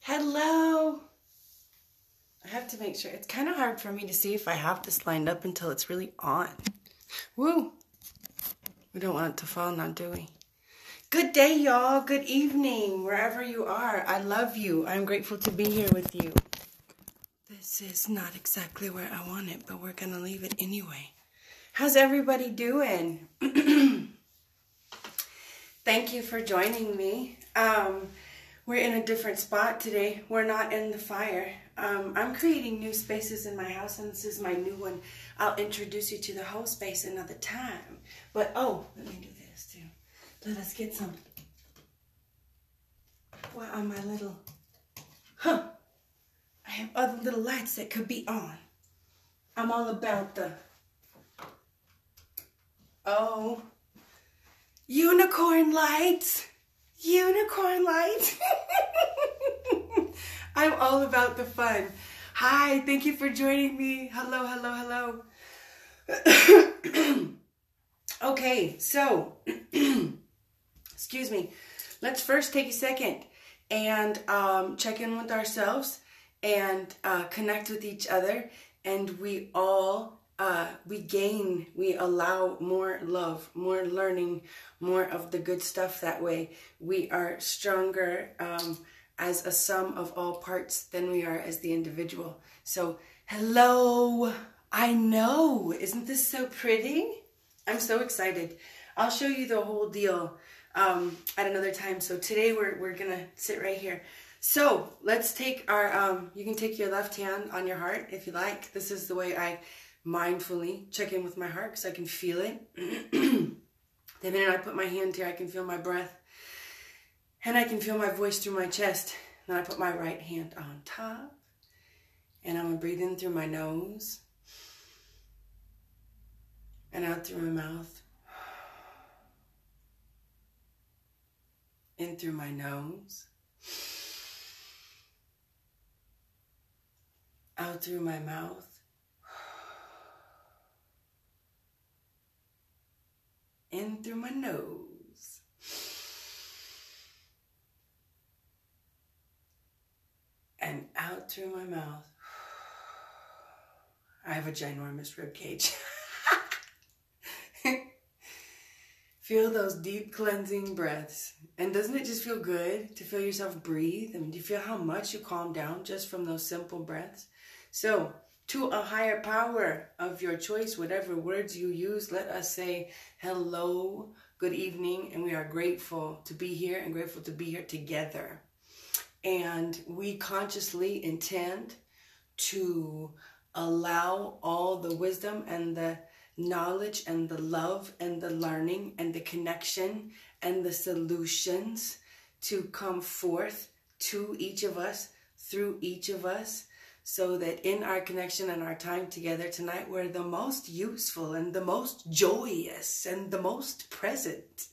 Hello. I have to make sure. It's kind of hard for me to see if I have this lined up until it's really on. Woo. We don't want it to fall now, do we? Good day, y'all. Good evening, wherever you are. I love you. I'm grateful to be here with you. This is not exactly where I want it, but we're going to leave it anyway. How's everybody doing? Thank you for joining me. We're in a different spot today. We're not in the fire. I'm creating new spaces in my house, and this is my new one. I'll introduce you to the whole space another time. But, let me do this too. Let us get some. What are my little... I have other little lights that could be on. I'm all about the... unicorn lights. Unicorn lights. I'm all about the fun. Hi, thank you for joining me. Hello, hello, hello. Okay, so, excuse me. Let's first take a second and check in with ourselves and connect with each other. And we all, we allow more love, more learning, more of the good stuff that way. We are stronger as a sum of all parts than we are as the individual. So, hello. I know. Isn't this so pretty? I'm so excited. I'll show you the whole deal at another time. So today we're going to sit right here. So let's take our, you can take your left hand on your heart if you like. This is the way I mindfully check in with my heart because I can feel it. The minute I put my hand here, I can feel my breath. And I can feel my voice through my chest. Then I put my right hand on top. And I'm going to breathe in through my nose. And out through my mouth. In through my nose. Out through my mouth. In through my nose. And out through my mouth. I have a ginormous rib cage. Feel those deep cleansing breaths. And doesn't it just feel good to feel yourself breathe? I mean, do you feel how much you calm down just from those simple breaths? So, to a higher power of your choice, whatever words you use, let us say hello, good evening, and we are grateful to be here and grateful to be here together. And we consciously intend to allow all the wisdom and the knowledge and the love and the learning and the connection and the solutions to come forth to each of us, through each of us, so that in our connection and our time together tonight, we're the most useful and the most joyous and the most present.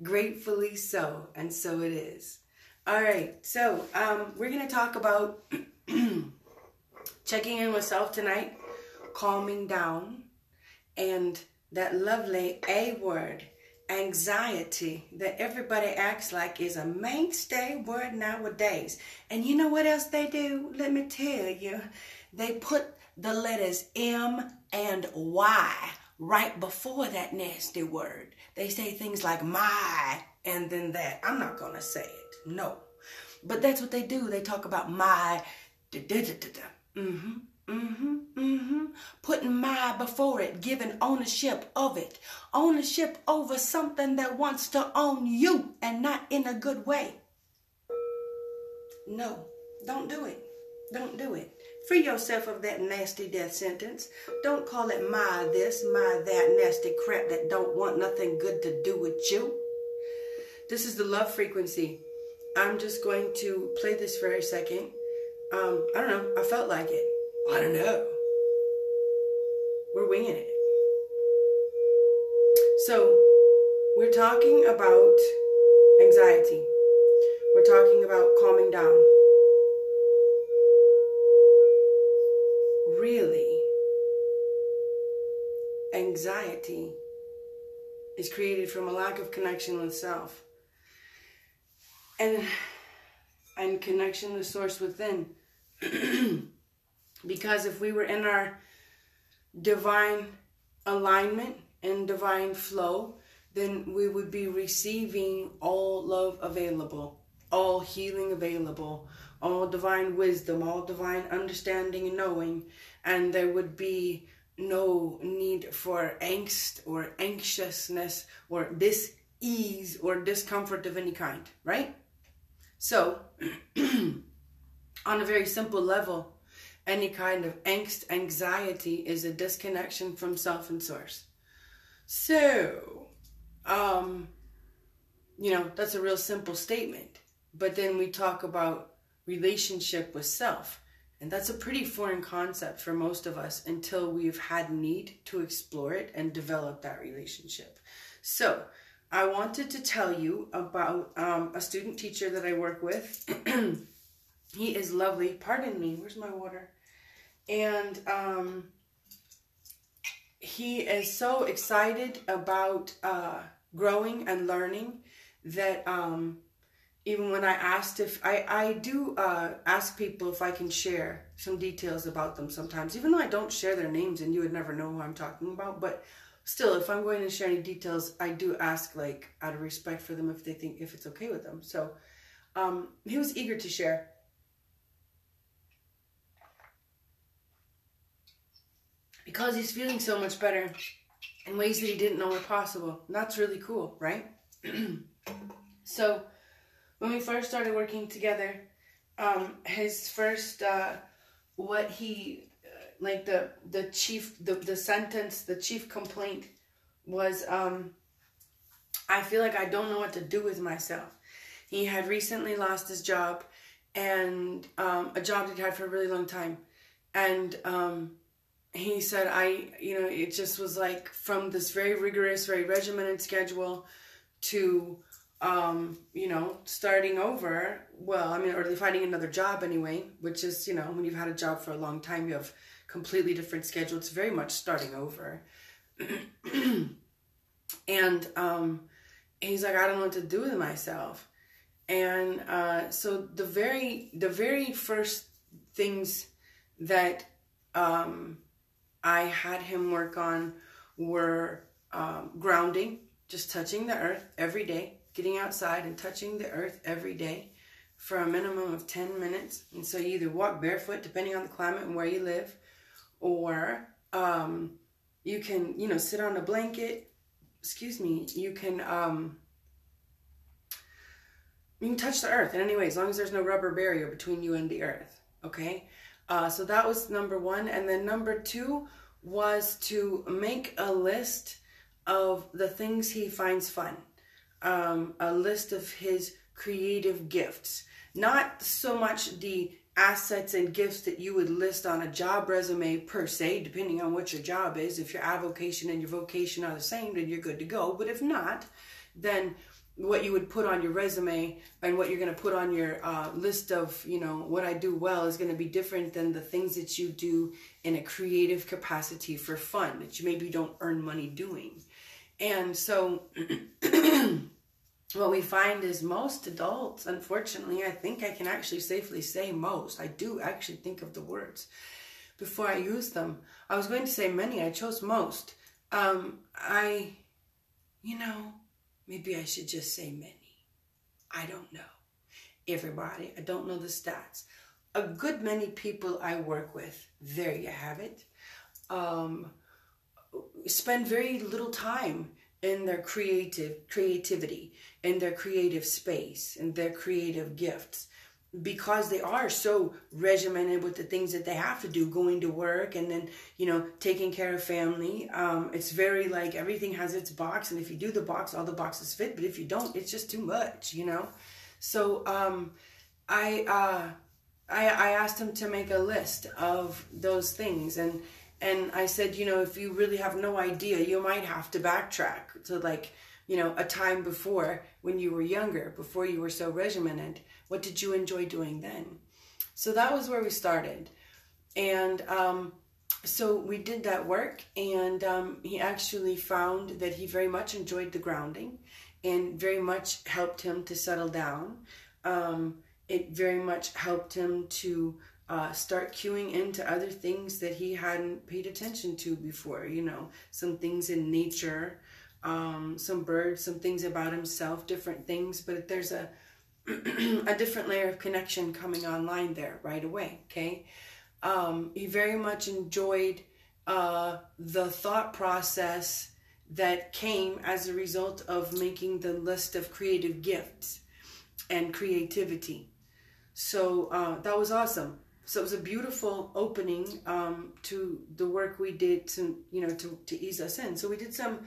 Gratefully so, and so it is. All right, so we're going to talk about checking in with self tonight, calming down, and that lovely A word, anxiety, that everybody acts like is a mainstay word nowadays. And you know what else they do? Let me tell you. They put the letters M and Y right before that nasty word. They say things like my and then that. I'm not going to say it. No. But that's what they do. They talk about my putting my before it, giving ownership of it. Ownership over something that wants to own you and not in a good way. No, don't do it. Don't do it. Free yourself of that nasty death sentence. Don't call it my this, my that nasty crap that don't want nothing good to do with you. This is the love frequency. I'm just going to play this for a second. I don't know. I felt like it. I don't know. We're winging it. So, we're talking about anxiety. We're talking about calming down. Really, anxiety is created from a lack of connection with self. And and connection to source within. Because if we were in our divine alignment and divine flow, then we would be receiving all love available, all healing available, all divine wisdom, all divine understanding and knowing, and there would be no need for angst or anxiousness or dis-ease or discomfort of any kind, right? So, on a very simple level, any kind of angst, anxiety is a disconnection from self and source. So, that's a real simple statement. But then we talk about relationship with self. And that's a pretty foreign concept for most of us until we've had need to explore it and develop that relationship. So, I wanted to tell you about a student teacher that I work with. He is lovely. Pardon me. Where's my water? And he is so excited about growing and learning that even when I asked if I do ask people if I can share some details about them sometimes, even though I don't share their names and you would never know who I'm talking about, but still, if I'm going to share any details, I do ask, like, out of respect for them, if it's okay with them. So he was eager to share. Because he's feeling so much better in ways that he didn't know were possible. And that's really cool, right? So, when we first started working together, his first, what he, like the chief complaint was, I feel like I don't know what to do with myself. He had recently lost his job, and a job that he'd had for a really long time. And he said, it just was like from this very rigorous, very regimented schedule to, starting over. Well, or finding another job anyway, which is, when you've had a job for a long time, you have completely different schedule. It's very much starting over. And he's like, I don't know what to do with myself. And so the very first things that I had him work on were grounding, just touching the earth every day, getting outside and touching the earth every day for a minimum of 10 minutes. And so you either walk barefoot, depending on the climate and where you live, or you can, sit on a blanket. You can touch the earth in any way, as long as there's no rubber barrier between you and the earth, okay? So that was number one. And then number two was to make a list of the things he finds fun. A list of his creative gifts. Not so much the assets and gifts that you would list on a job resume per se, depending on what your job is. If your avocation and your vocation are the same, then you're good to go. But if not, then what you would put on your resume and what you're going to put on your list of, what I do well is going to be different than the things that you do in a creative capacity for fun that you maybe don't earn money doing. And so what we find is most adults, unfortunately, I think I can actually safely say most. I do actually think of the words before I use them. I was going to say many. I chose most. Maybe I should just say many. I don't know. Everybody, I don't know the stats. A good many people I work with, there you have it, spend very little time in their creativity, in their creative space, in their creative gifts, because they are so regimented with the things that they have to do, going to work and then, taking care of family. It's very like everything has its box, and if you do the box, all the boxes fit, but if you don't, it's just too much, So I asked him to make a list of those things, and I said, if you really have no idea, you might have to backtrack to a time before when you were younger, before you were so regimented. What did you enjoy doing then? So that was where we started. And so we did that work, and he actually found that he very much enjoyed the grounding and very much helped him to settle down. it very much helped him to start cueing into other things that he hadn't paid attention to before. You know, some things in nature, some birds, some things about himself, different things. But there's a a different layer of connection coming online there right away. Okay, he very much enjoyed the thought process that came as a result of making the list of creative gifts and creativity. So that was awesome. So it was a beautiful opening to the work we did to, you know, to ease us in. So we did some,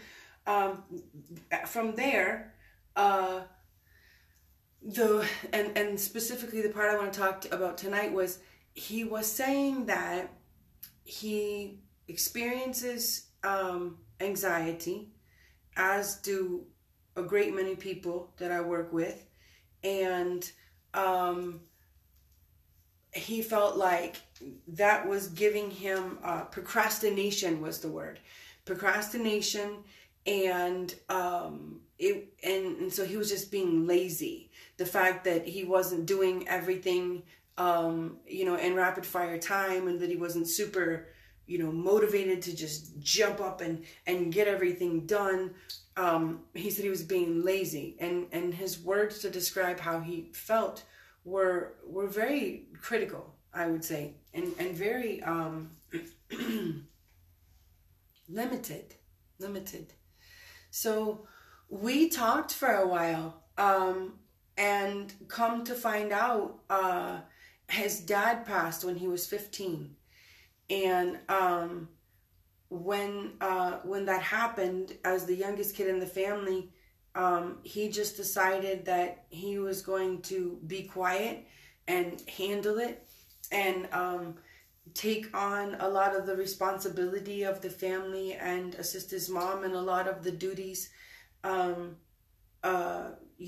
from there, and specifically the part I want to talk about tonight was, he was saying that he experiences anxiety, as do a great many people that I work with, and he felt like that was giving him procrastination was the word, procrastination, and so he was just being lazy. The fact that he wasn't doing everything you know, in rapid fire time, and that he wasn't super, you know, motivated to just jump up and get everything done. He said he was being lazy, and his words to describe how he felt were very critical, I would say, and very limited. So we talked for a while, and come to find out, his dad passed when he was 15. And when that happened, as the youngest kid in the family, he just decided that he was going to be quiet and handle it, and take on a lot of the responsibility of the family, and assist his mom in a lot of the duties, you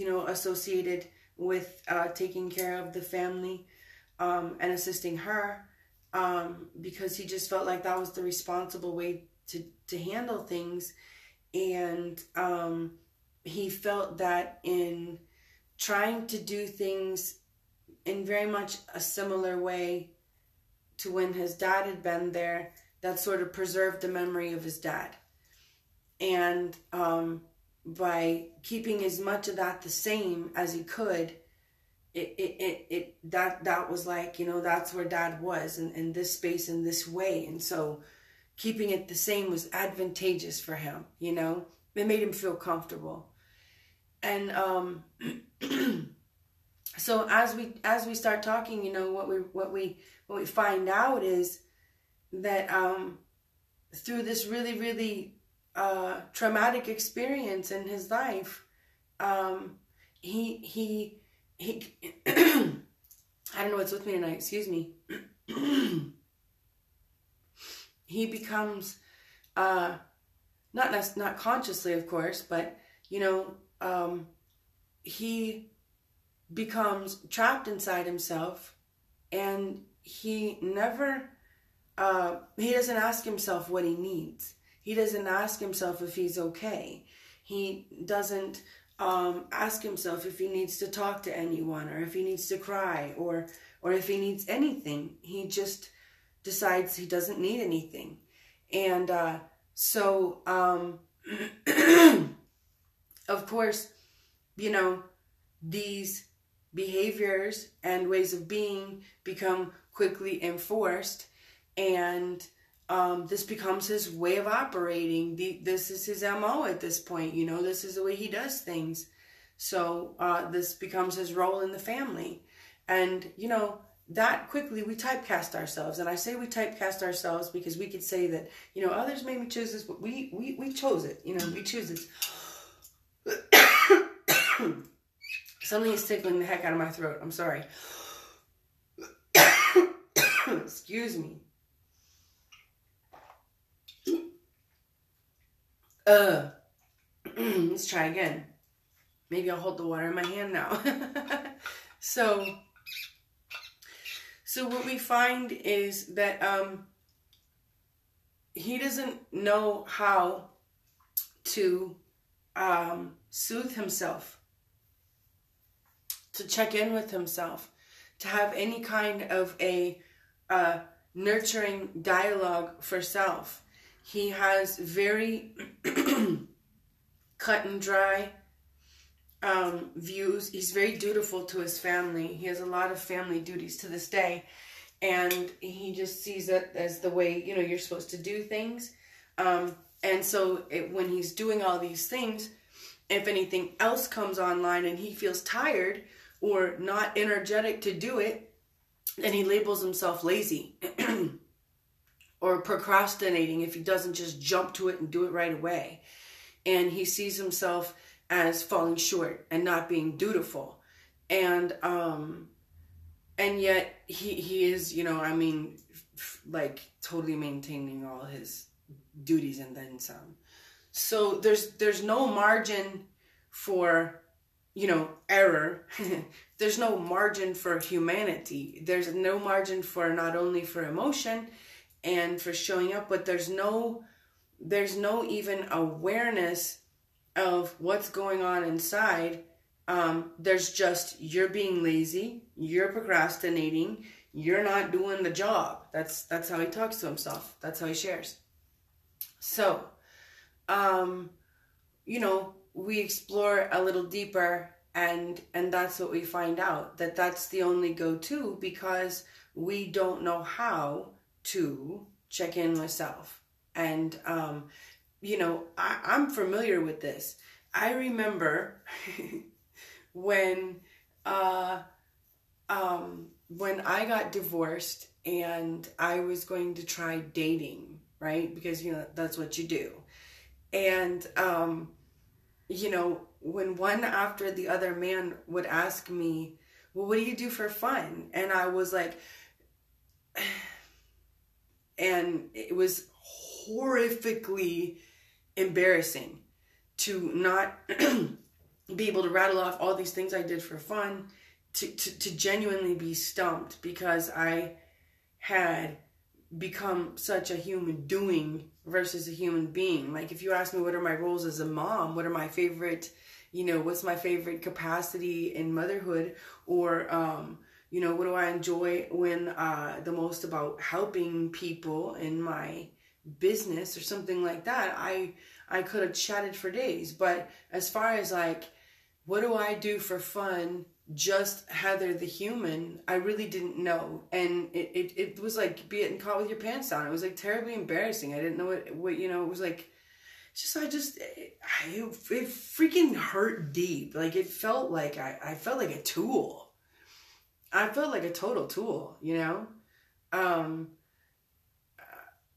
know, associated with taking care of the family, and assisting her, because he just felt like that was the responsible way to handle things. And he felt that in trying to do things in very much a similar way to when his dad had been there, that sort of preserved the memory of his dad. And by keeping as much of that the same as he could, that was like, you know, that's where dad was, in this space, in this way. And so keeping it the same was advantageous for him, you know. It made him feel comfortable. And so as we start talking, you know, what we find out is that through this really, really traumatic experience in his life, he I don't know what's with me tonight, excuse me. He becomes, not consciously, of course, but, you know, he becomes trapped inside himself, and he never, he doesn't ask himself what he needs. He doesn't ask himself if he's okay. He doesn't ask himself if he needs to talk to anyone, or if he needs to cry, or if he needs anything. He just decides he doesn't need anything. And so of course, you know, these behaviors and ways of being become quickly enforced, and this becomes his way of operating. This is his MO at this point, you know, this is the way he does things. So this becomes his role in the family. And, you know, that quickly we typecast ourselves. And I say we typecast ourselves because we could say that, you know, others made me choose this, but we chose it, you know, we choose this. Something is tickling the heck out of my throat. I'm sorry. Excuse me. Let's try again. Maybe I'll hold the water in my hand now. So what we find is that he doesn't know how to soothe himself, to check in with himself. to have any kind of a nurturing dialogue for self. He has very cut and dry views. He's very dutiful to his family. He has a lot of family duties to this day. And he just sees it as the way, you're supposed to do things. And so when he's doing all these things, if anything else comes online and he feels tired or not energetic to do it, then he labels himself lazy or procrastinating if he doesn't just jump to it and do it right away. And he sees himself as falling short and not being dutiful. And yet he is, like totally maintaining all his duties and then some. So there's no margin for, error. There's no margin for humanity. There's no margin for not only for emotion and for showing up, but there's no even awareness of what's going on inside. There's just, you're being lazy, you're procrastinating, you're not doing the job. That's how he talks to himself. That's how he shares. So, we explore a little deeper, and that's what we find out, that's the only go-to, because we don't know how to check in with self. And, I'm familiar with this. I remember when I got divorced and I was going to try dating, right? Because, that's what you do. And, when one after the other man would ask me, well, what do you do for fun? And I was like, and it was horrifically embarrassing to not be able to rattle off all these things I did for fun, to genuinely be stumped because I had become such a human doing versus a human being. Like, if you ask me what are my roles as a mom, what are my favorite, what's my favorite capacity in motherhood, or what do I enjoy when the most about helping people in my business or something like that, I could have chatted for days. But as far as like, what do I do for fun, just Heather the human, I really didn't know. And it was like being caught with your pants down. It was like terribly embarrassing. I didn't know what it was like. It freaking hurt deep. Like, it felt like I felt like a tool. I felt like a total tool,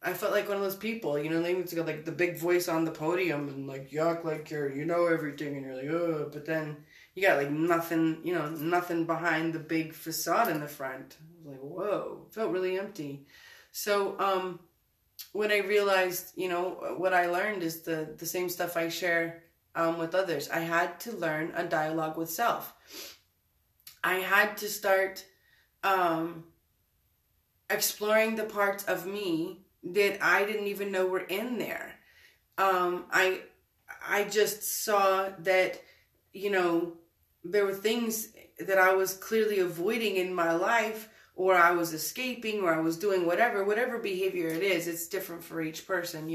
I felt like one of those people, they need to go like the big voice on the podium and like you act like you know everything, and you're like, oh, but then you got like nothing, nothing behind the big facade in the front. I was like, whoa, it felt really empty. So when I realized, what I learned is the same stuff I share with others. I had to learn a dialogue with self. I had to start exploring the parts of me that I didn't even know were in there. I just saw that, there were things that I was clearly avoiding in my life, or I was escaping, or I was doing whatever behavior it is. It's different for each person,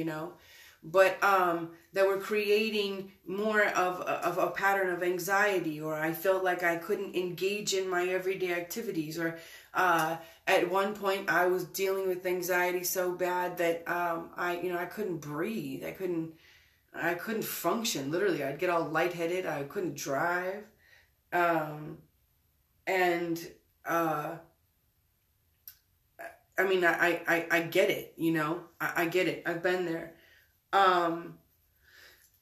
but that were creating more of a pattern of anxiety, or I felt like I couldn't engage in my everyday activities, or at one point I was dealing with anxiety so bad that I couldn't breathe. I couldn't function. Literally, I'd get all lightheaded. I couldn't drive. I get it, I get it. I've been there.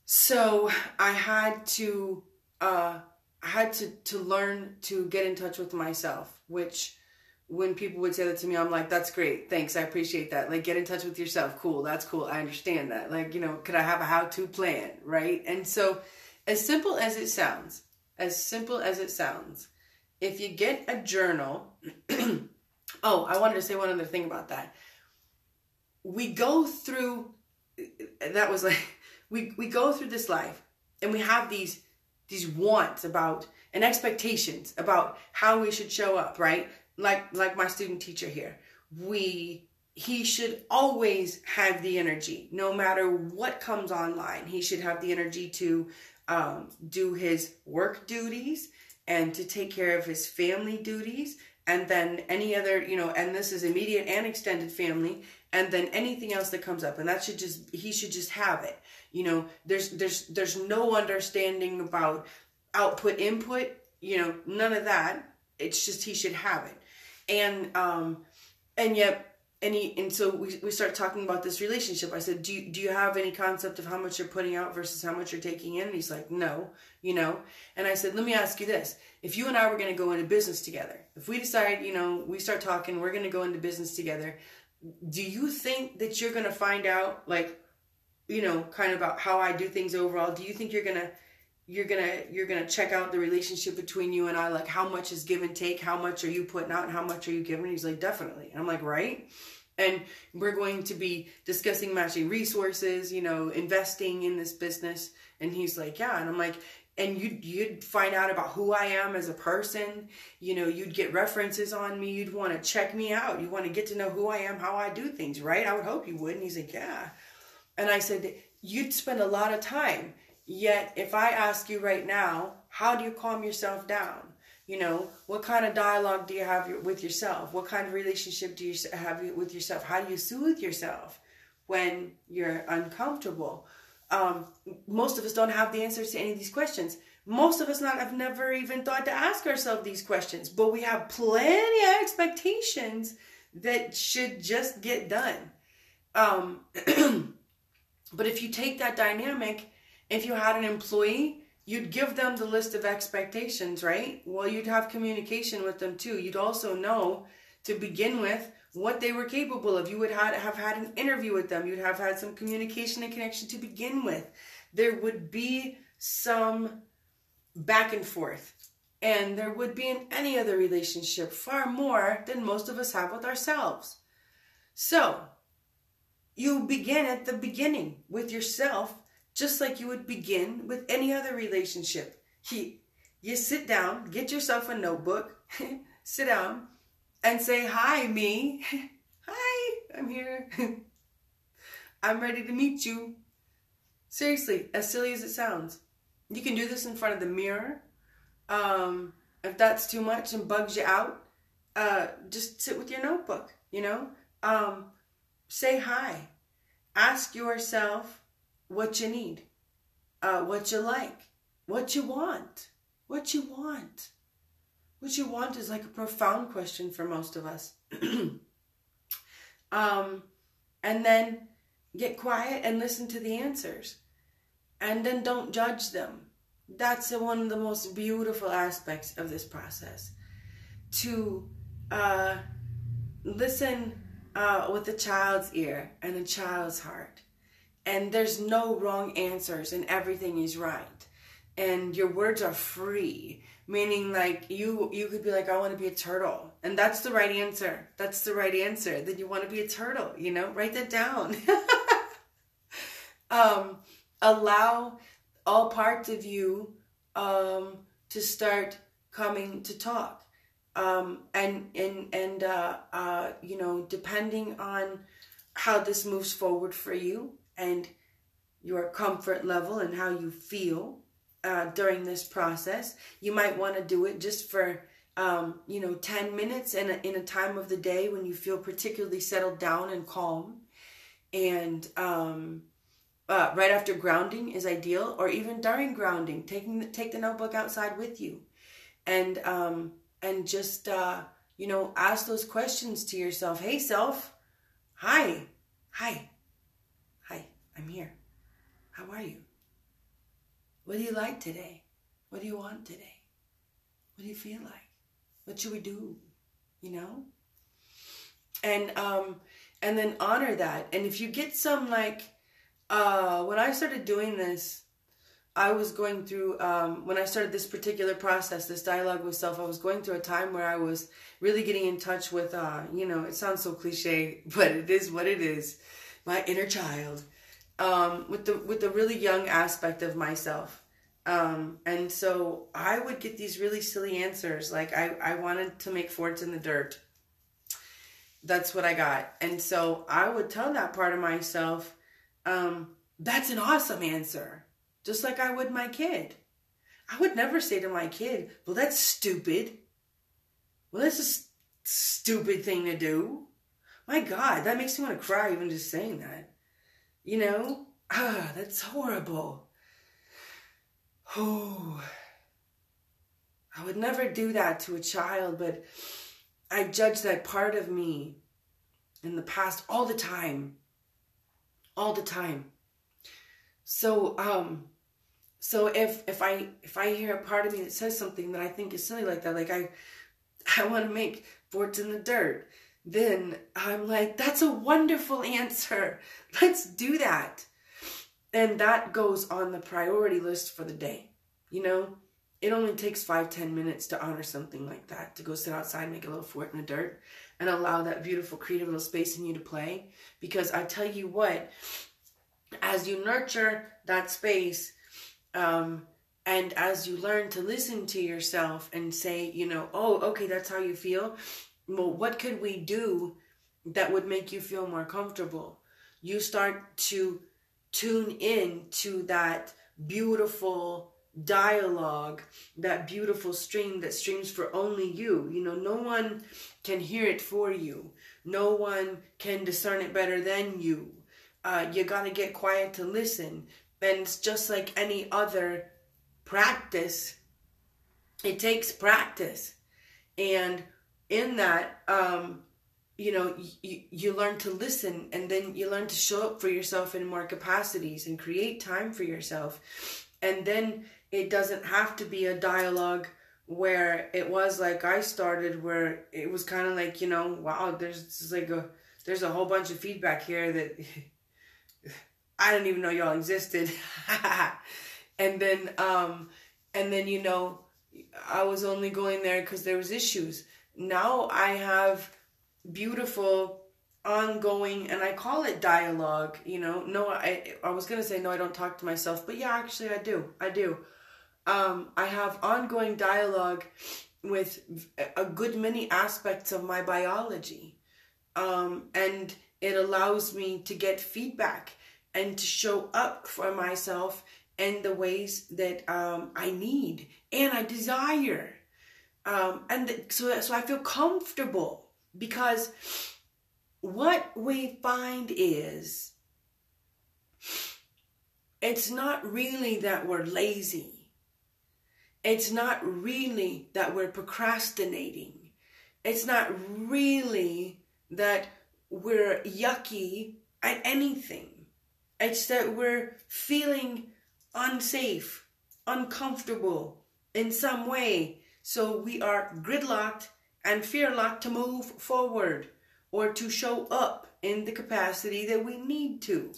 So I had to learn to get in touch with myself, which when people would say that to me, I'm like, that's great. Thanks. I appreciate that. Like, get in touch with yourself. Cool. That's cool. I understand that. Like, could I have a how-to plan? Right. And so as simple as it sounds, if you get a journal, oh, I wanted to say one other thing about that. We go through, we go through this life, and we have these wants about and expectations about how we should show up, right? Like my student teacher here. He should always have the energy, no matter what comes online. He should have the energy to do his work duties and to take care of his family duties, and then any other, and this is immediate and extended family, and then anything else that comes up. And he should just have it. There's no understanding about output, input, none of that. It's just he should have it. And so we start talking about this relationship. I said, do you have any concept of how much you're putting out versus how much you're taking in? And he's like, no, And I said, let me ask you this. If you and I were going to go into business together, if we decide, we start talking, we're going to go into business together, do you think that you're going to find out, kind of about how I do things overall? Do you think you're going to check out the relationship between you and I, like how much is give and take, how much are you putting out and how much are you giving? He's like, definitely. And I'm like, right. And we're going to be discussing matching resources, investing in this business. And he's like, yeah. And I'm like, and you'd find out about who I am as a person. You'd get references on me. You'd want to check me out. You want to get to know who I am, how I do things, right? I would hope you would. And he's like, yeah. And I said, you'd spend a lot of time. Yet, if I ask you right now, how do you calm yourself down? What kind of dialogue do you have with yourself? What kind of relationship do you have with yourself? How do you soothe yourself when you're uncomfortable? Most of us don't have the answers to any of these questions. Most of us have never even thought to ask ourselves these questions, but we have plenty of expectations that should just get done. But if you take that dynamic, if you had an employee, you'd give them the list of expectations, right? Well, you'd have communication with them too. You'd also know, to begin with, what they were capable of. You would have had an interview with them. You'd have had some communication and connection to begin with. There would be some back and forth. And there would be in any other relationship, far more than most of us have with ourselves. So, you begin at the beginning with yourself, just like you would begin with any other relationship. You sit down, get yourself a notebook, sit down, and say, hi, me. Hi, I'm here. I'm ready to meet you. Seriously, as silly as it sounds. You can do this in front of the mirror. If that's too much and bugs you out, just sit with your notebook, Say hi. Ask yourself what you need, what you like, what you want. What you want is like a profound question for most of us. And then get quiet and listen to the answers. And then don't judge them. That's one of the most beautiful aspects of this process. To listen with a child's ear and a child's heart. And there's no wrong answers and everything is right. And your words are free. Meaning like you could be like, I want to be a turtle. And that's the right answer. That's the right answer. Then you want to be a turtle, write that down. Allow all parts of you to start coming to talk. Depending on how this moves forward for you and your comfort level and how you feel during this process, you might want to do it just for 10 minutes in a time of the day when you feel particularly settled down and calm. And right after grounding is ideal, or even during grounding, take the notebook outside with you, and just ask those questions to yourself. Hey, self. Hi, I'm here. How are you? What do you like today? What do you want today? What do you feel like? What should we do? And then honor that. And if you get some when I started doing this, I was going through, when I started this particular process, this dialogue with self, I was going through a time where I was really getting in touch with, it sounds so cliche, but it is what it is, my inner child, with the really young aspect of myself. And so I would get these really silly answers. Like I wanted to make forts in the dirt. That's what I got. And so I would tell that part of myself, that's an awesome answer. Just like I would my kid. I would never say to my kid, well, that's stupid. Well, that's a stupid thing to do. My God, that makes me want to cry even just saying that. You know? That's horrible. Oh, I would never do that to a child, but I judge that part of me in the past all the time. All the time. So, so if I hear a part of me that says something that I think is silly like that, like I want to make forts in the dirt, then I'm like, that's a wonderful answer. Let's do that. And that goes on the priority list for the day. You know, it only takes 5-10 minutes to honor something like that, to go sit outside and make a little fort in the dirt and allow that beautiful creative little space in you to play. Because I tell you what, as you nurture that space, and as you learn to listen to yourself and say, you know, oh, okay, that's how you feel. Well, what could we do that would make you feel more comfortable? You start to tune in to that beautiful dialogue, that beautiful stream that streams for only you. You know, no one can hear it for you. No one can discern it better than you. You got to get quiet to listen. And it's just like any other practice. It takes practice. And in that, you know, you learn to listen, and then you learn to show up for yourself in more capacities and create time for yourself. And then it doesn't have to be a dialogue where it was like I started, where it was kind of like, you know, wow, there's a whole bunch of feedback here that I didn't even know y'all existed. and then, you know, I was only going there because there was issues. Now I have beautiful ongoing, and I call it dialogue, you know. No, I was gonna say no, I don't talk to myself, but yeah, actually I do. I have ongoing dialogue with a good many aspects of my biology, and it allows me to get feedback and to show up for myself in the ways that I need and I desire, so I feel comfortable. Because what we find is, it's not really that we're lazy. It's not really that we're procrastinating. It's not really that we're yucky at anything. It's that we're feeling unsafe, uncomfortable in some way. So we are gridlocked and fear-locked to move forward or to show up in the capacity that we need to.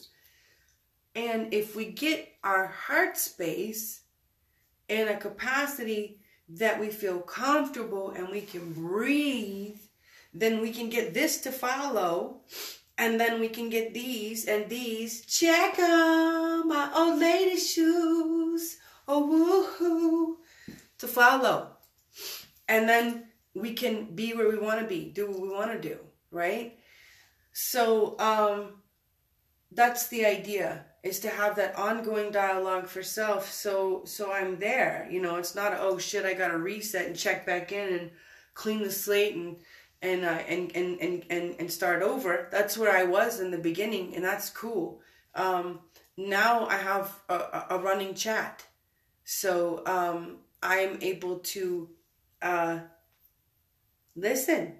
And if we get our heart space in a capacity that we feel comfortable and we can breathe, then we can get this to follow, and then we can get these and these. Check out my old lady shoes, oh woohoo, to follow. And then we can be where we want to be, do what we want to do, right? So that's the idea, is to have that ongoing dialogue for self. So I'm there, you know. It's not, oh shit, I gotta reset and check back in and clean the slate and start over. That's where I was in the beginning, and that's cool. Now I have a running chat, so I'm able to listen,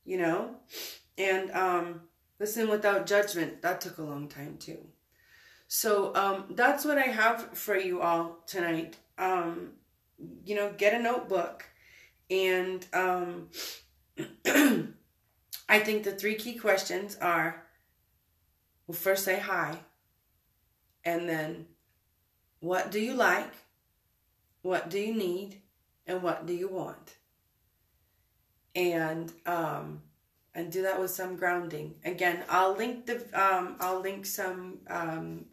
you know, and listen without judgment. That took a long time too. So that's what I have for you all tonight. You know, get a notebook, and I think the 3 key questions are, well, first say hi, and then what do you like, what do you need, and what do you want? And do that with some grounding. Again, I'll link some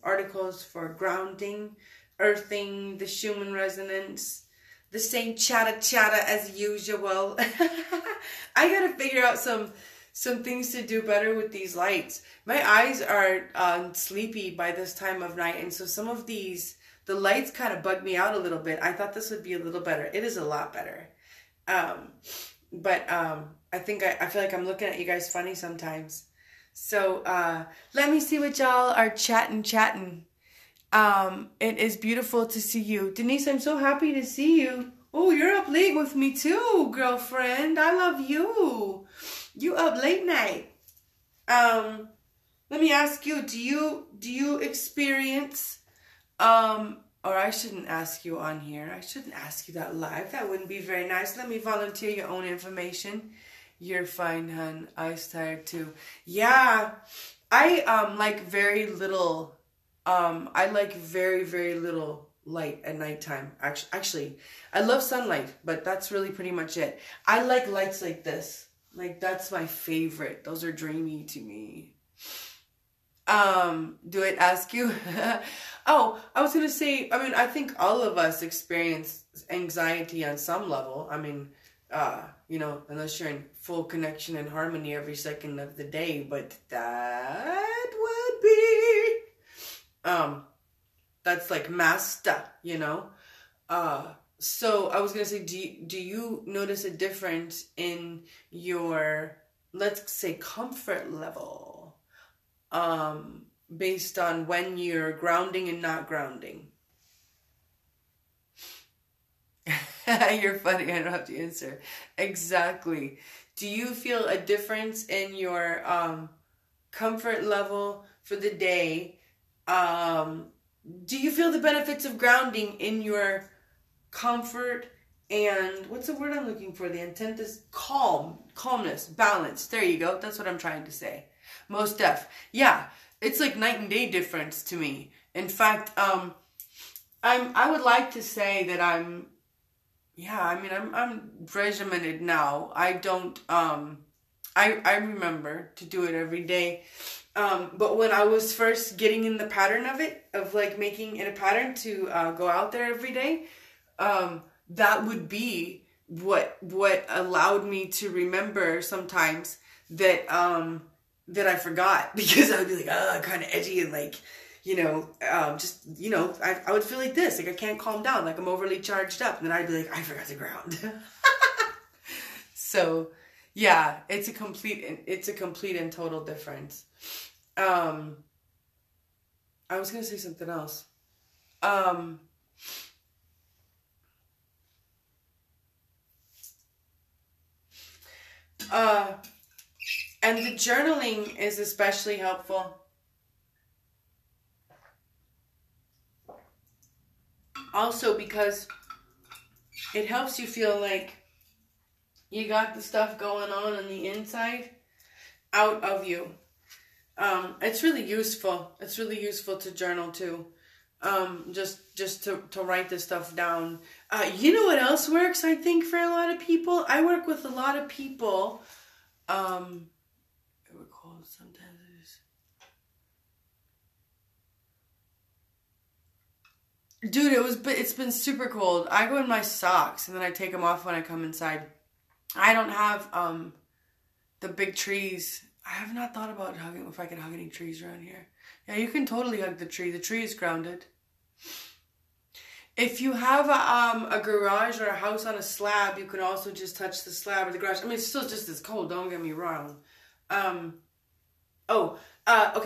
articles for grounding earthing, the Schumann resonance, the same chatta chatta as usual. I gotta figure out some things to do better with these lights. My eyes are sleepy by this time of night, and so some of the lights kind of bug me out a little bit. I thought this would be a little better. It is a lot better. But I feel like I'm looking at you guys funny sometimes. So let me see what y'all are chatting. It is beautiful to see you. Denise, I'm so happy to see you. Oh, you're up late with me too, girlfriend. I love you. You up late night. Let me ask you, do you experience, or I shouldn't ask you on here. I shouldn't ask you that live. That wouldn't be very nice. Let me volunteer your own information. You're fine, hun. I's tired too. Yeah, I like very little. I like very, very little light at nighttime. Actually, I love sunlight, but that's really pretty much it. I like lights like this. Like, that's my favorite. Those are dreamy to me. Do I ask you? Oh, I was going to say, I mean, I think all of us experience anxiety on some level. I mean, you know, unless you're in full connection and harmony every second of the day, but that would be, that's like master, you know? So I was going to say, do you notice a difference in your, let's say, comfort level, based on when you're grounding and not grounding? You're funny. I don't have to answer. Exactly. Do you feel a difference in your comfort level for the day? Do you feel the benefits of grounding in your comfort and, what's the word I'm looking for? The intent is calmness, balance. There you go. That's what I'm trying to say. Most def. Yeah, it's like night and day difference to me. In fact, I would like to say that I'm regimented now. I don't, I remember to do it every day. But when I was first getting in the pattern of it, of like making it a pattern to go out there every day, that would be what allowed me to remember sometimes that that I forgot, because I would be like, kind of edgy and like, you know, just, you know, I would feel like this, like I can't calm down, like I'm overly charged up, and then I'd be like, I forgot to ground. So yeah, it's a complete and total difference. I was gonna say something else. And the journaling is especially helpful. Also because it helps you feel like you got the stuff going on the inside out of you. It's really useful. It's really useful to journal too. Just to write this stuff down. You know what else works, I think, for a lot of people? I work with a lot of people. It would call sometimes it is. Dude, it's been super cold. I go in my socks and then I take them off when I come inside. I don't have the big trees. I have not thought about if I can hug any trees around here. Yeah, you can totally hug the tree. The tree is grounded. If you have a garage or a house on a slab, you can also just touch the slab or the garage. I mean, it's still just as cold, don't get me wrong. Okay,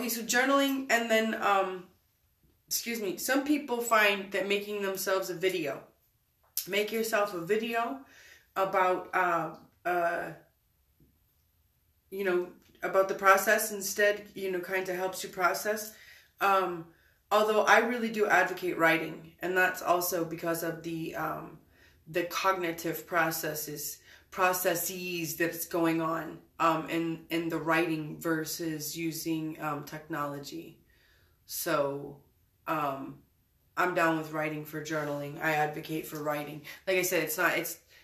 so journaling, and then, excuse me, some people find that making themselves a video. Make yourself a video about, you know, about the process instead, you know, kind of helps you process. Although I really do advocate writing, and that's also because of the cognitive processes that's going on in the writing versus using theology. So I'm down with writing for journaling. I advocate for writing. Like I said,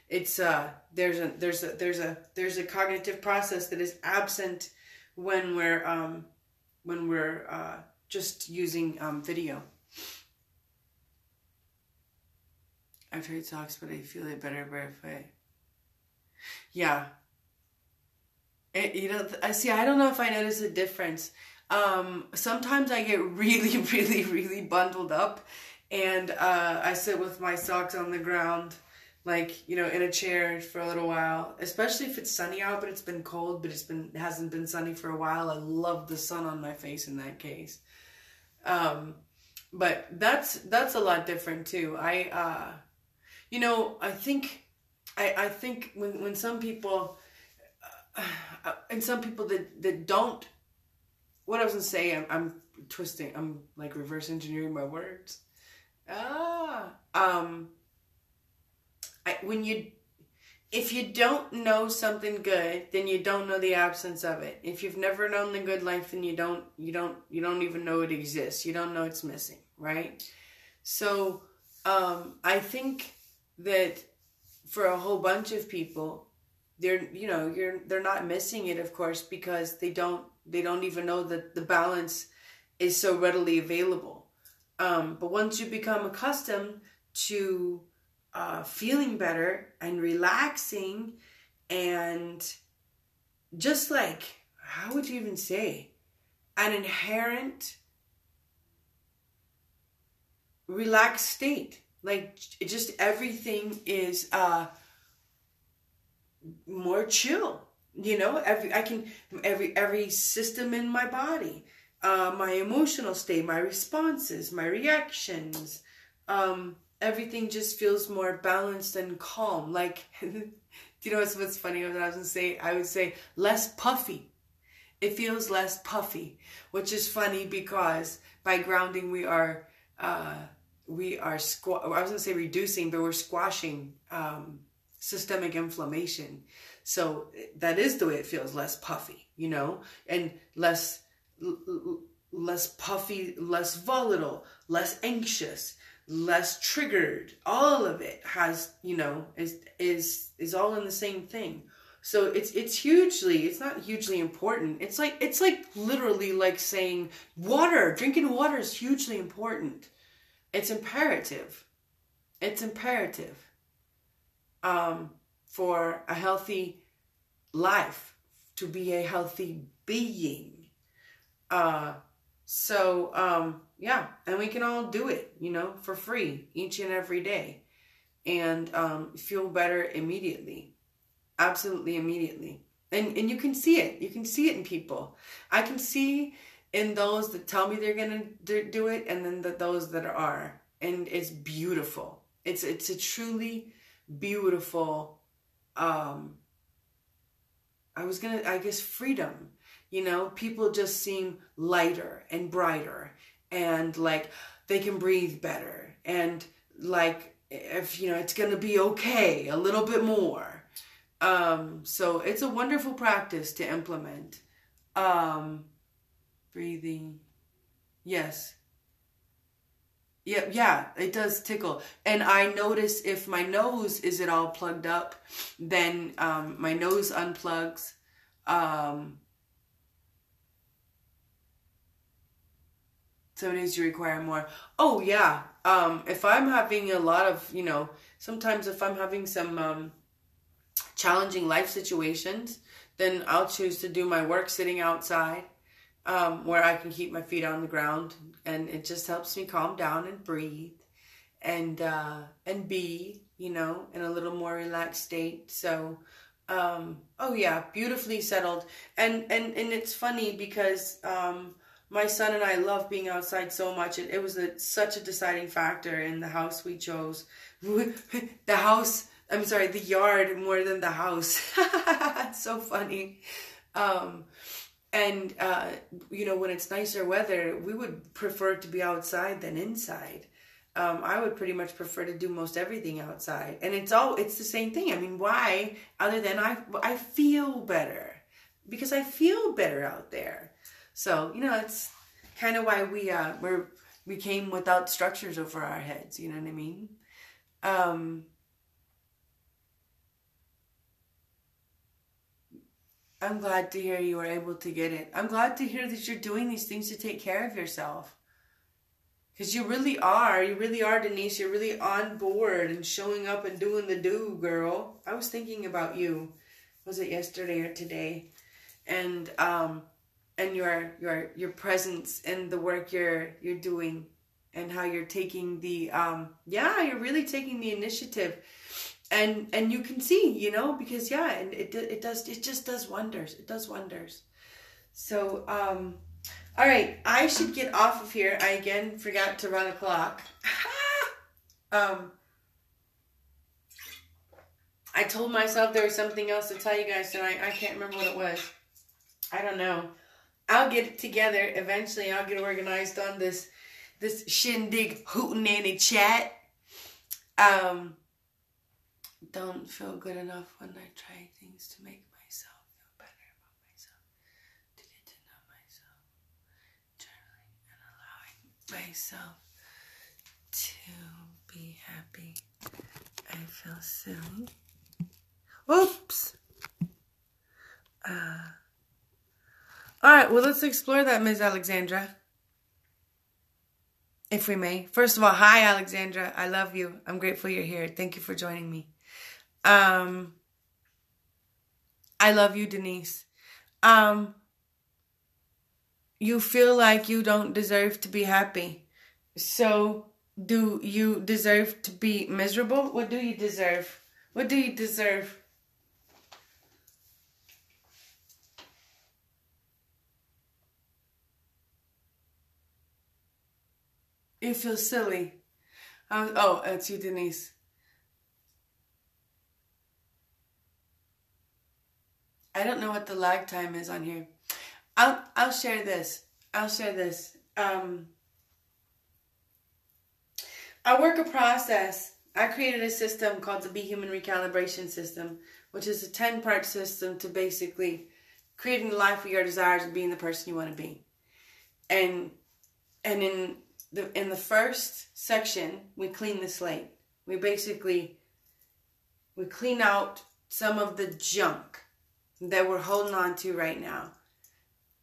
there's a cognitive process that is absent when we're just using video. I've tried socks, but I feel it better barefoot. Yeah. I see. I don't know if I notice a difference. Sometimes I get really, really, really bundled up, and I sit with my socks on the ground, like in a chair for a little while. Especially if it's sunny out, but it's been cold, but it hasn't been sunny for a while. I love the sun on my face in that case. But that's a lot different too. I think when some people, and some people that don't, what I was gonna say, I'm twisting, I'm like reverse engineering my words. If you don't know something good, then you don't know the absence of it. If you've never known the good life, then you don't even know it exists. You don't know it's missing, right? So, I think that for a whole bunch of people, they're not missing it, of course, because they don't even know that the balance is so readily available. But once you become accustomed to feeling better and relaxing, and just like, how would you even say, an inherent relaxed state, like just everything is more chill. Every system in my body, my emotional state, my responses, my reactions, everything just feels more balanced and calm. Like, do you know what's funny? What I was gonna say, I would say less puffy. It feels less puffy, which is funny because by grounding I was gonna say reducing, but we're squashing systemic inflammation. So that is the way it feels, less puffy, and less puffy, less volatile, less anxious, less triggered. All of it has, is all in the same thing. So it's not hugely important. It's like literally like saying drinking water is hugely important. It's imperative. It's imperative. For a healthy life, to be a healthy being. Yeah, and we can all do it, for free each and every day, and feel better immediately. Absolutely immediately. And you can see it. You can see it in people. I can see in those that tell me they're going to do it, and then those that are. And it's beautiful. It's a truly beautiful, freedom. People just seem lighter and brighter, and like they can breathe better, and like, if it's going to be okay a little bit more. So it's a wonderful practice to implement. Breathing. Yes. Yeah, it does tickle. And I notice if my nose is at all plugged up, then my nose unplugs. Some days you require more. Oh, yeah. If I'm having a lot of, sometimes if I'm having some challenging life situations, then I'll choose to do my work sitting outside. Where I can keep my feet on the ground, and it just helps me calm down and breathe, and be, in a little more relaxed state. So, oh yeah, beautifully settled. And it's funny because, my son and I love being outside so much. It was such a deciding factor in the house we chose. The yard more than the house. It's so funny. And, when it's nicer weather, we would prefer to be outside than inside. I would pretty much prefer to do most everything outside. And it's the same thing. I mean, why? Other than I feel better. Because I feel better out there. So, it's kind of why we came without structures over our heads. You know what I mean? I'm glad to hear you were able to get it. I'm glad to hear that you're doing these things to take care of yourself. Because you really are, Denise. You're really on board and showing up and doing the do, girl. I was thinking about you. Was it yesterday or today? And your presence and the work you're doing, and how you're taking the you're really taking the initiative, and you can see, because and it just does wonders. It does wonders. So all right, I should get off of here. I again forgot to run a clock. I told myself there was something else to tell you guys tonight. I can't remember what it was. I don't know. I'll get it together. Eventually, I'll get organized on this shindig hootenanny chat. Don't feel good enough when I try things to make myself feel better about myself. To get to know myself. Journaling and allowing myself to be happy. I feel silly. Oops. All right, well, let's explore that, Ms. Alexandra. If we may. First of all, hi, Alexandra. I love you. I'm grateful you're here. Thank you for joining me. I love you, Denise. You feel like you don't deserve to be happy. So, do you deserve to be miserable? What do you deserve? What do you deserve? You feel silly. Oh, it's you, Denise. I don't know what the lag time is on here. I'll share this. I work a process. I created a system called the Be Human Recalibration System, which is a 10-part system to basically creating the life of your desires and being the person you want to be. And in the first section, we clean the slate. We clean out some of the junk that we're holding on to right now.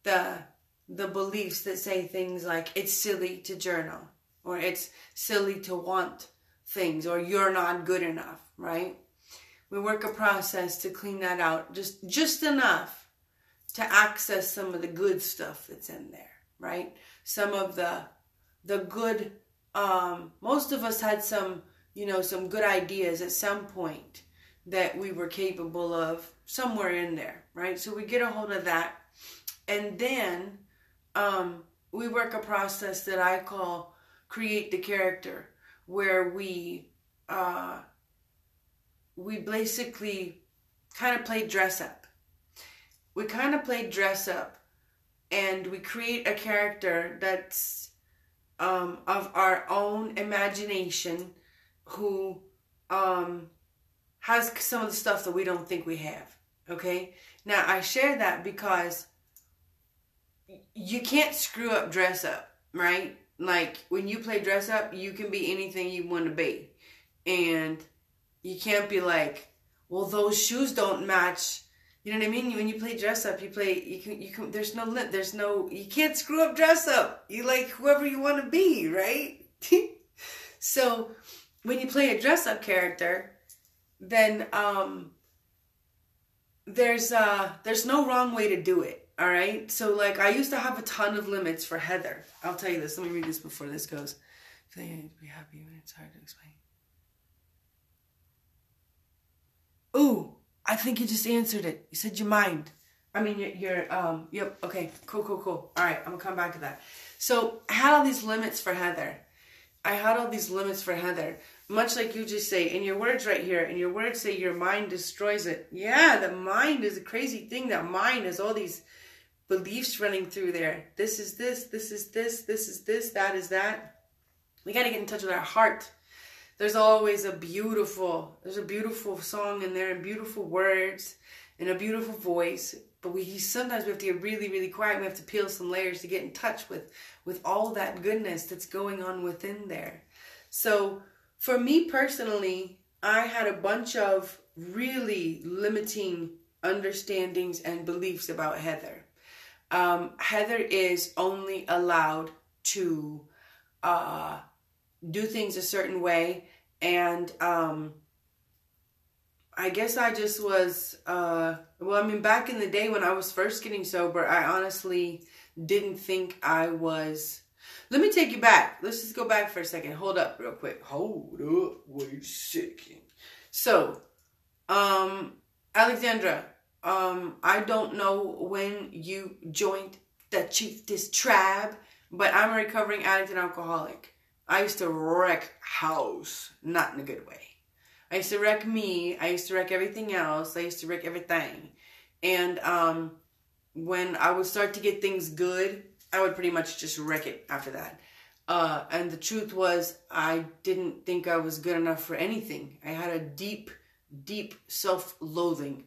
The beliefs that say things like it's silly to journal, or it's silly to want things, or you're not good enough, right? We work a process to clean that out just enough to access some of the good stuff that's in there, right? Some of the good, most of us had some good ideas at some point that we were capable of somewhere in there, right? So we get a hold of that. And then we work a process that I call create the character, where we basically kind of play dress up. We kind of play dress up, and we create a character that's of our own imagination, who has some of the stuff that we don't think we have. Okay? Now, I share that because you can't screw up dress up, right? Like, when you play dress up, you can be anything you want to be. And you can't be like, well, those shoes don't match. You know what I mean? When you play dress up, you can, there's no, you can't screw up dress up. You like whoever you want to be, right? So, when you play a dress up character, then, there's no wrong way to do it. All right. So, like, I used to have a ton of limits for Heather. I'll tell you this. Let me read this before this goes. Feeling you need to be happy when it's hard to explain. Ooh, I think you just answered it. You said your mind. I mean, yep. Okay. Cool. All right. I'm gonna come back to that. So, I had all these limits for Heather. Much like you just say, in your words right here, in your words say your mind destroys it. Yeah, the mind is a crazy thing. That mind has all these beliefs running through there. This is this, this is this, this is this, that is that. We got to get in touch with our heart. There's always a beautiful song in there, and beautiful words, and a beautiful voice. But sometimes we have to get really, really quiet. We have to peel some layers to get in touch with all that goodness that's going on within there. So, for me personally, I had a bunch of really limiting understandings and beliefs about Heather. Heather is only allowed to do things a certain way. And I guess I just was, back in the day when I was first getting sober, I honestly didn't think I was. Let me take you back. Let's just go back for a second. Hold up real quick. Hold up. Wait a second. So, Alexandra, I don't know when you joined the Chieftess tribe, but I'm a recovering addict and alcoholic. I used to wreck house, not in a good way. I used to wreck me. I used to wreck everything else. I used to wreck everything. And when I would start to get things good, I would pretty much just wreck it after that. And the truth was, I didn't think I was good enough for anything. I had a deep, deep self-loathing.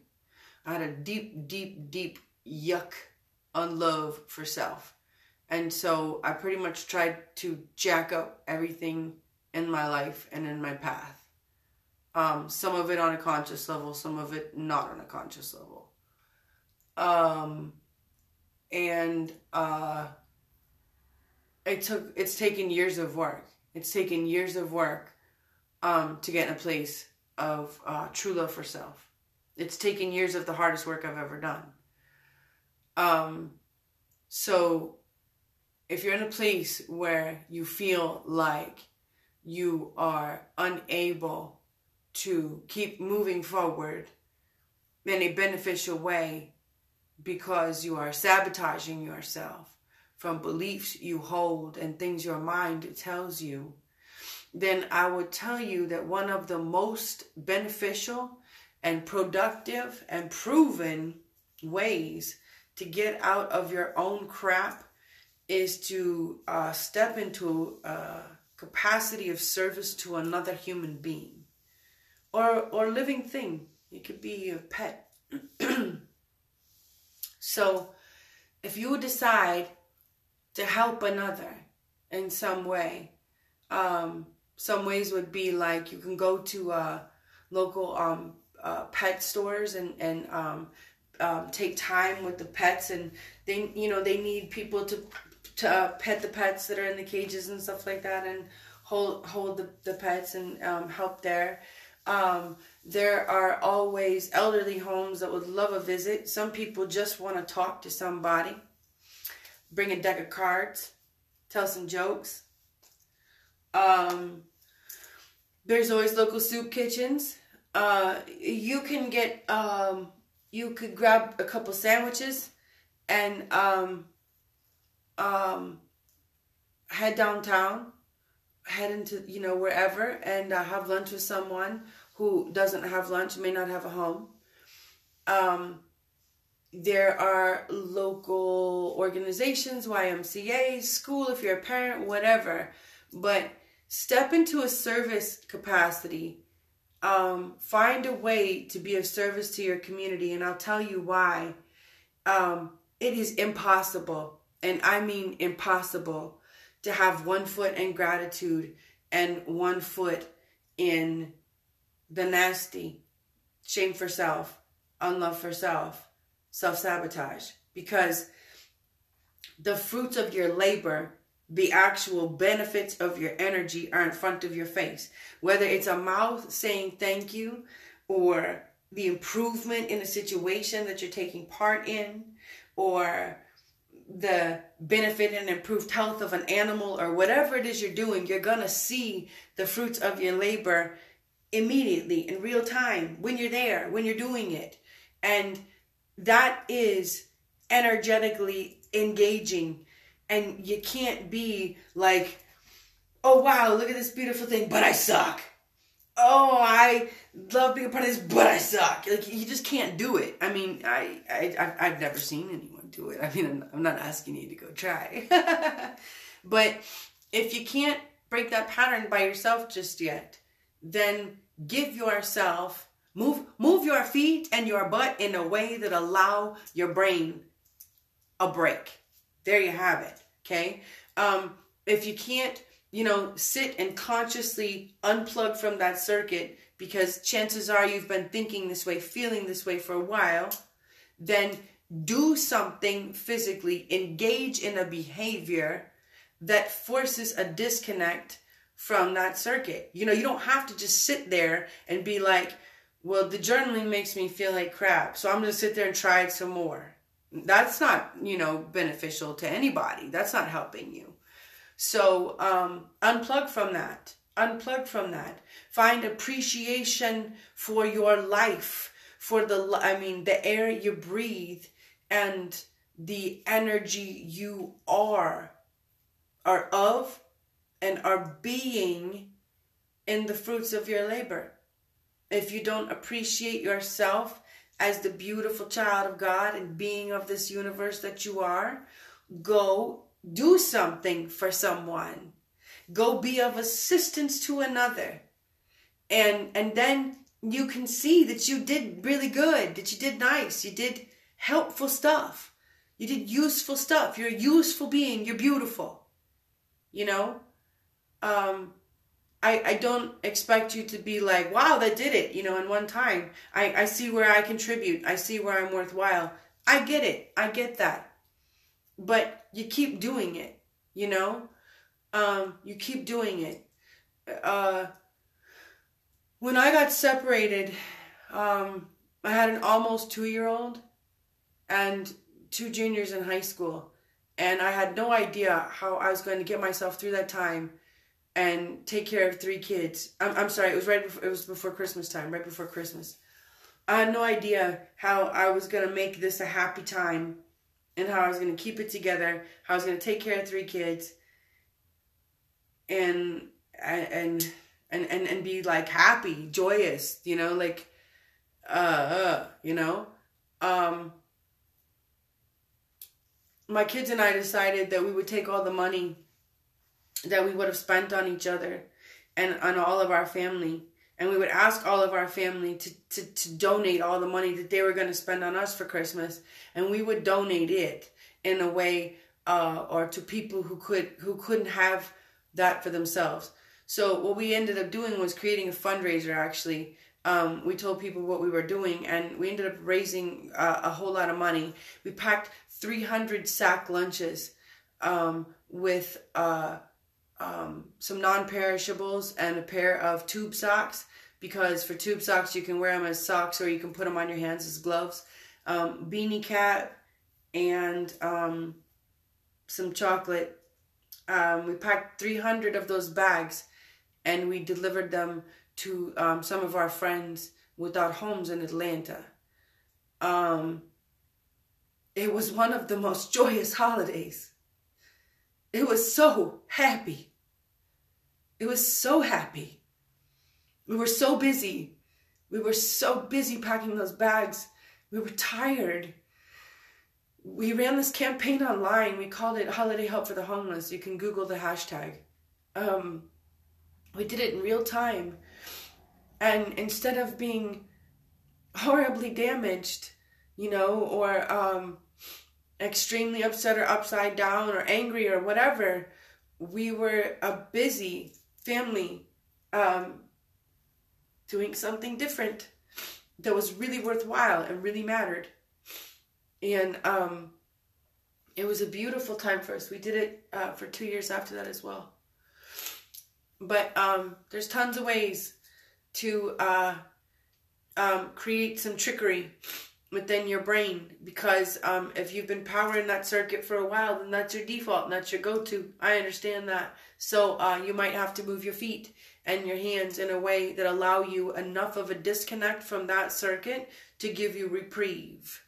I had a deep, deep, deep yuck unlove for self. And so I pretty much tried to jack up everything in my life and in my path. Some of it on a conscious level, some of it not on a conscious level. It's taken years of work. It's taken years of work to get in a place of true love for self. It's taken years of the hardest work I've ever done. So if you're in a place where you feel like you are unable to keep moving forward in a beneficial way because you are sabotaging yourself from beliefs you hold and things your mind tells you, then I would tell you that one of the most beneficial and productive and proven ways to get out of your own crap is to step into a capacity of service to another human being or living thing. It could be a pet. So if you decide to help another in some way, some ways would be like you can go to local pet stores and take time with the pets, and they need people to pet the pets that are in the cages and stuff like that, and hold the pets and help there. There are always elderly homes that would love a visit. Some people just want to talk to somebody. Bring a deck of cards. Tell some jokes. There's always local soup kitchens. You can get, you could grab a couple sandwiches and head downtown. Head into, wherever, and have lunch with someone who doesn't have lunch, may not have a home. There are local organizations, YMCA, school if you're a parent, whatever. But step into a service capacity. Find a way to be of service to your community, and I'll tell you why. It is impossible, and I mean impossible, to have one foot in gratitude and one foot in the nasty, shame for self, unlove for self, self-sabotage. Because the fruits of your labor, the actual benefits of your energy are in front of your face. Whether it's a mouth saying thank you, or the improvement in a situation that you're taking part in, or the benefit and improved health of an animal, or whatever it is you're doing, you're going to see the fruits of your labor immediately, in real time, when you're there, when you're doing it. And that is energetically engaging. And you can't be like, oh wow, look at this beautiful thing, but I suck. Oh, I love being a part of this, but I suck. Like, you just can't do it. I mean, I've never seen anyone do it. I mean, I'm not asking you to go try. But if you can't break that pattern by yourself just yet, then give yourself, move your feet and your butt in a way that allow your brain a break. There you have it. Okay. If you can't, sit and consciously unplug from that circuit, because chances are you've been thinking this way, feeling this way for a while, then do something physically, engage in a behavior that forces a disconnect from that circuit. You know, you don't have to just sit there and be like, well, the journaling makes me feel like crap, so I'm going to sit there and try it some more. That's not, you know, beneficial to anybody. That's not helping you. So unplug from that. Unplug from that. Find appreciation for your life, for the air you breathe and the energy you are of and are being in the fruits of your labor. If you don't appreciate yourself as the beautiful child of God and being of this universe that you are, go do something for someone. Go be of assistance to another. And then you can see that you did really good, that you did nice, you did helpful stuff. You did useful stuff. You're a useful being. You're beautiful. You know? I don't expect you to be like, wow, that did it, you know, in one time. I see where I contribute. I see where I'm worthwhile. I get it. I get that. But you keep doing it, you know? You keep doing it. When I got separated, I had an almost 2-year-old and 2 juniors in high school. And I had no idea how I was going to get myself through that time and take care of 3 kids. I'm sorry, it was before Christmas time, right before Christmas. I had no idea how I was going to make this a happy time and how I was going to keep it together, how I was going to take care of 3 kids and be like happy, joyous, you know, like, you know. My kids and I decided that we would take all the money that we would have spent on each other and on all of our family, and we would ask all of our family to donate all the money that they were going to spend on us for Christmas, and we would donate it in a way or to people who couldn't have that for themselves. So what we ended up doing was creating a fundraiser, actually. We told people what we were doing, and we ended up raising a whole lot of money. We packed 300 sack lunches with some non-perishables and a pair of tube socks, because for tube socks you can wear them as socks or you can put them on your hands as gloves. Beanie cap and some chocolate. We packed 300 of those bags and we delivered them to some of our friends without homes in Atlanta. It was one of the most joyous holidays. It was so happy. It was so happy. We were so busy. We were so busy packing those bags. We were tired. We ran this campaign online. We called it Holiday Help for the Homeless. You can Google the hashtag. We did it in real time. And instead of being horribly damaged, you know, or extremely upset or upside down or angry or whatever, we were a busy family doing something different that was really worthwhile and really mattered. And it was a beautiful time for us. We did it for 2 years after that as well. But there's tons of ways to create some trickery within your brain, because if you've been powering that circuit for a while, then that's your default and that's your go-to. I understand that. So you might have to move your feet and your hands in a way that allow you enough of a disconnect from that circuit to give you reprieve.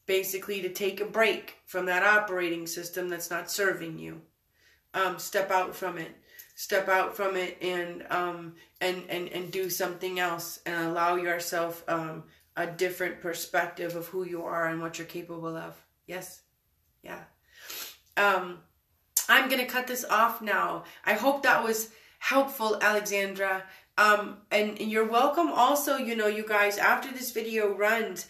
Basically, to take a break from that operating system that's not serving you. Step out from it. Step out from it and do something else and allow yourself a different perspective of who you are and what you're capable of. Yes? Yeah. I'm going to cut this off now. I hope that was helpful, Alexandra. And you're welcome also, you know, you guys, after this video runs,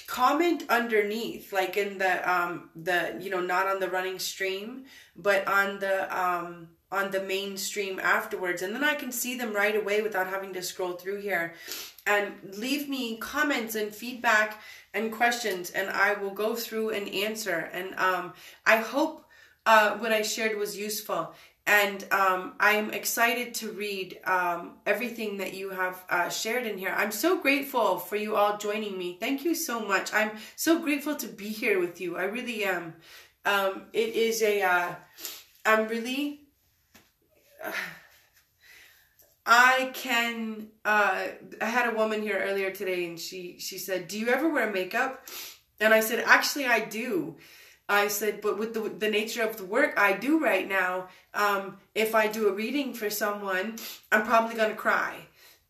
comment underneath, like in the you know, not on the running stream, but on the main stream afterwards, and then I can see them right away without having to scroll through here. And leave me comments and feedback and questions, and I will go through and answer. And I hope what I shared was useful. And I'm excited to read everything that you have shared in here. I'm so grateful for you all joining me. Thank you so much. I'm so grateful to be here with you. I really am. It is I'm really... I had a woman here earlier today, and she said, "Do you ever wear makeup?" And I said, "Actually, I do." I said, "But with the nature of the work I do right now, if I do a reading for someone, I'm probably going to cry.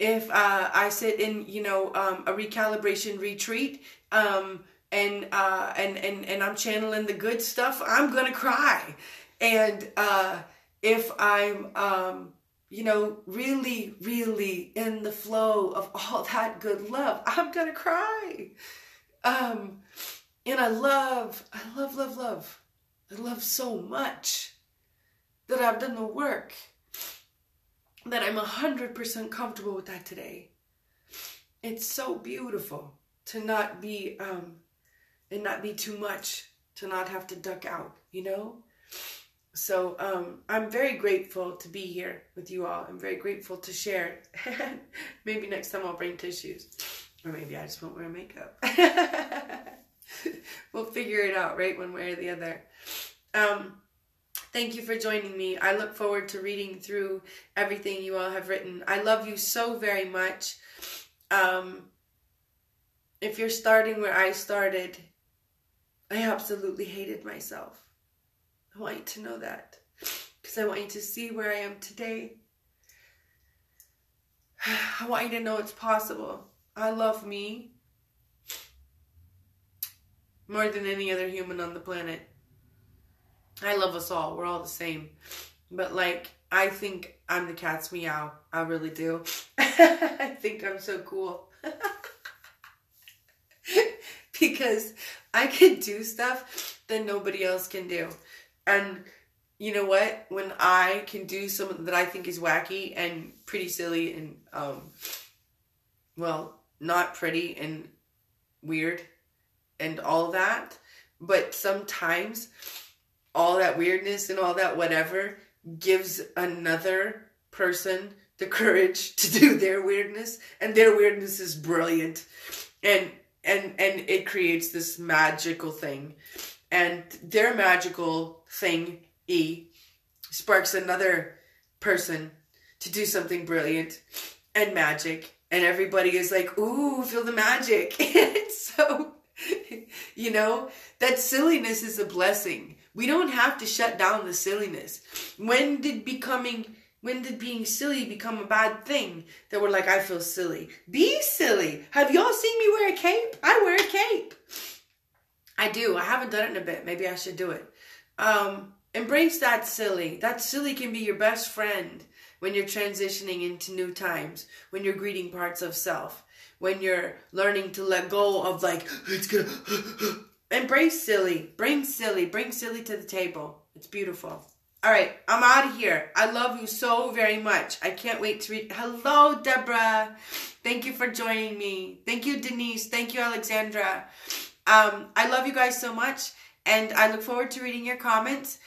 If I sit in, a recalibration retreat, and I'm channeling the good stuff, I'm going to cry. And if I'm, really, really in the flow of all that good love, I'm going to cry. And I love. I love so much that I've done the work, that I'm 100% comfortable with that today. It's so beautiful to not be, and not be too much, to not have to duck out, So I'm very grateful to be here with you all. I'm very grateful to share. Maybe next time I'll bring tissues. Or maybe I just won't wear makeup. We'll figure it out, right? One way or the other. Thank you for joining me. I look forward to reading through everything you all have written. I love you so very much. If you're starting where I started, I absolutely hated myself. I want you to know that, because I want you to see where I am today. I want you to know it's possible. I love me more than any other human on the planet. I love us all. We're all the same. But I think I'm the cat's meow. I really do. I think I'm so cool. Because I can do stuff that nobody else can do. And you know what? When I can do something that I think is wacky and pretty silly and, not pretty and weird and all that, but sometimes all that weirdness and all that whatever gives another person the courage to do their weirdness, and their weirdness is brilliant, and it creates this magical thing, and their magical thing sparks another person to do something brilliant and magic, and everybody is like, ooh, feel the magic. So that silliness is a blessing. We don't have to shut down the silliness. When did being silly become a bad thing? That we're like, I feel silly. Be silly. Have y'all seen me wear a cape? I wear a cape. I do. I haven't done it in a bit. Maybe I should do it. Embrace that silly. That silly can be your best friend when you're transitioning into new times, when you're greeting parts of self, when you're learning to let go of it's gonna... Embrace silly. Bring silly to the table. It's beautiful. All right, I'm out of here. I love you so very much. I can't wait to read. Hello, Deborah. Thank you for joining me. Thank you, Denise. Thank you, Alexandra. I love you guys so much, and I look forward to reading your comments.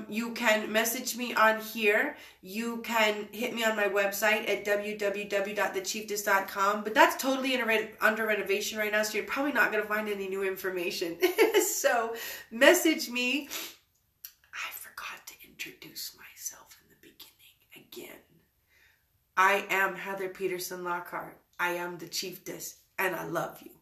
You can message me on here. You can hit me on my website at www.thechieftess.com. But that's totally under renovation right now, so you're probably not going to find any new information. So message me. I forgot to introduce myself in the beginning again. I am Heather Peterson Lockhart. I am the Chieftess, and I love you.